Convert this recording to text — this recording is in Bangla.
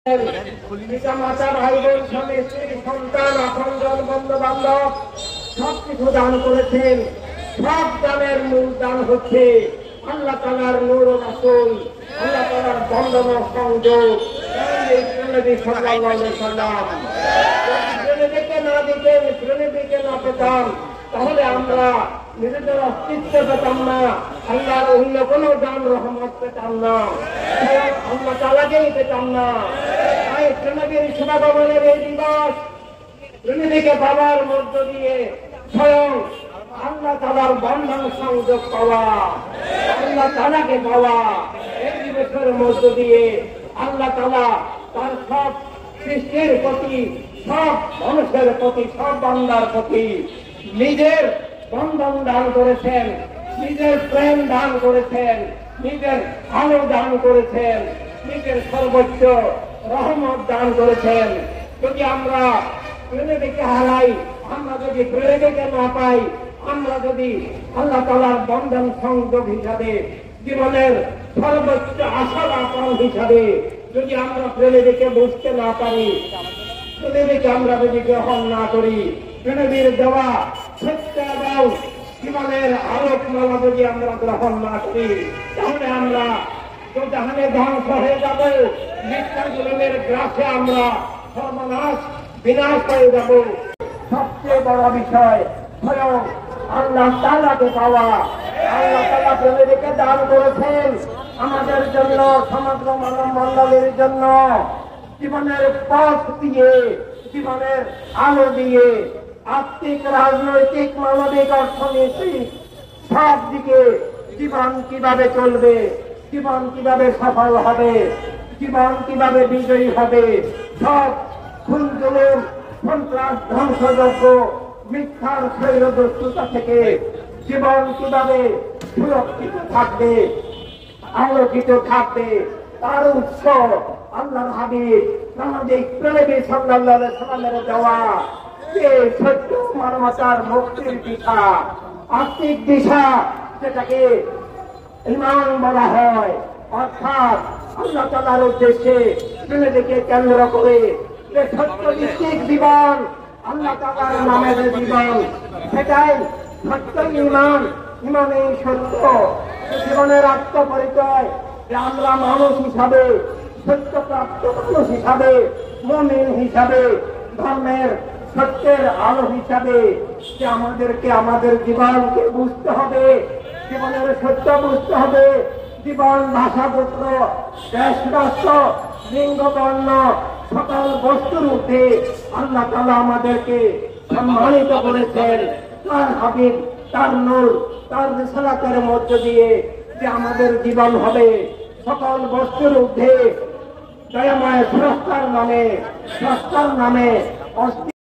পিতা মাতা ভাই বোন স্বামী স্ত্রী সন্তান আপনজন বন্ধু বান্ধব সবকিছু দান করেছেন। সব দানের মূল দান হচ্ছে আল্লাহ তাআলার নূর ও রাসূল, আল্লাহ তাআলার বন্ধন ও সংযোগ। প্রেমিকে না দিতেন, প্রেমিকে না পেতাম, তাহলে আমরা নিজেদের অস্তিত্ব পেতাম না, আল্লাহর অন্য কোনো দান রহমত পেতাম না, আল্লাহ তাআলাকেই পেতাম না। তাই প্রেমিকের শুভাগমনের এই দিবস প্রেমিকে পাওয়ার মধ্য দিয়ে স্বয়ং আল্লাহ তাআলার বন্ধন সংযোগ পাওয়া, আল্লাহ তাআলাকে পাওয়া, এই দিবসের মধ্য দিয়ে আল্লাহ তাআলা তার সব সৃষ্টির প্রতি, সব মানুষের প্রতি, সব বান্দার প্রতি নিজের বন্ধন দান করেছেন, নিজের প্রেম দান করেছেন, নিজের আলো দান করেছেন, নিজের সর্বোচ্চ রহমত দান করেছেন। যদি আমরা প্রেমিকে হারাই, আমরা যদি প্রেমিকে না পাই, আমরা যদি আল্লাহ তাআলার বন্ধন সংযোগ হিসাবে, জীবনের সর্বোচ্চ আশার আপন হিসাবে যদি আমরা প্রেমিকে বুঝতে না পারি, প্রেমিকে আমরা যদি গ্রহণ না করি, প্রেমের দেওয়া সত্য এবং জীবনের আলোকমালা যদি আমরা গ্রহণ না করি, তাহলে আমরা তো জাহানে ধ্বংস হয়ে যাব, মিথ্যা জুলুমের গ্রাসে আমরা সর্বনাশ বিনাশ হয়ে যাব। সবচেয়ে বড় বিষয় স্বয়ং আল্লাহ তাআলাকে পাওয়া। আল্লাহ তাআলা প্রেমিকে দান করেছেন আমাদের জন্য, সমগ্র মানব মণ্ডলীর জন্য, জীবনের পথ দিয়ে, জীবনের আলো দিয়ে, আর্থিক, রাজনৈতিক, মানবিক, অর্থনৈতিক সব দিকে জীবন কিভাবে চলবে, জীবন কিভাবে সফল হবে, জীবন কিভাবে বিজয়ী হবে, সব খুন জুলুম, সন্ত্রাস, ধ্বংসযজ্ঞ, মিথ্যার শৈলদস্তুতা থেকে জীবন কিভাবে সুরক্ষিত থাকবে, আলোকিত থাকবে, তার উৎস আল্লাহর হাবিব সামাজিক প্রেমী সাল্লাল্লাহু আলাইহি ওয়াসাল্লামের দেওয়া যে সত্য মানবতার মুক্তির দিশা, আত্মিক দিশা, যেটাকে ঈমান বলা হয়, অর্থাৎ আল্লাহ তাআলার উদ্দেশ্যে প্রেমীকে কেন্দ্র করে যে সত্য ভিত্তিক জীবন, আল্লাহ তাআলার নামের জীবন, সেটাই সত্য ঈমান। ঈমানেই সত্য জীবনের আত্মপরিচয়, যে আমরা মানুষ হিসাবে, সত্যপ্রাপ্ত মানুষ হিসাবে, মুমিন হিসাবে, ধর্মের সত্যের আলো হিসাবে, যে আমাদেরকে আমাদের জীবনকে বুঝতে হবে, জীবনের সত্য বুঝতে হবে। জীবন, ভাষা, গোত্র, দেশ, রাষ্ট্র, লিঙ্গ, বর্ণ সকল বস্তুর ঊর্ধ্বে আল্লাহ তাআলা আমাদেরকে সম্মানিত করেছেন তার হাবিব, তার নূর, তার রিসালাতের মধ্য দিয়ে, যে আমাদের জীবন হবে সকল বস্তুর ঊর্ধ্বে দয়াময় স্রষ্টার নামে, স্রষ্টার নামে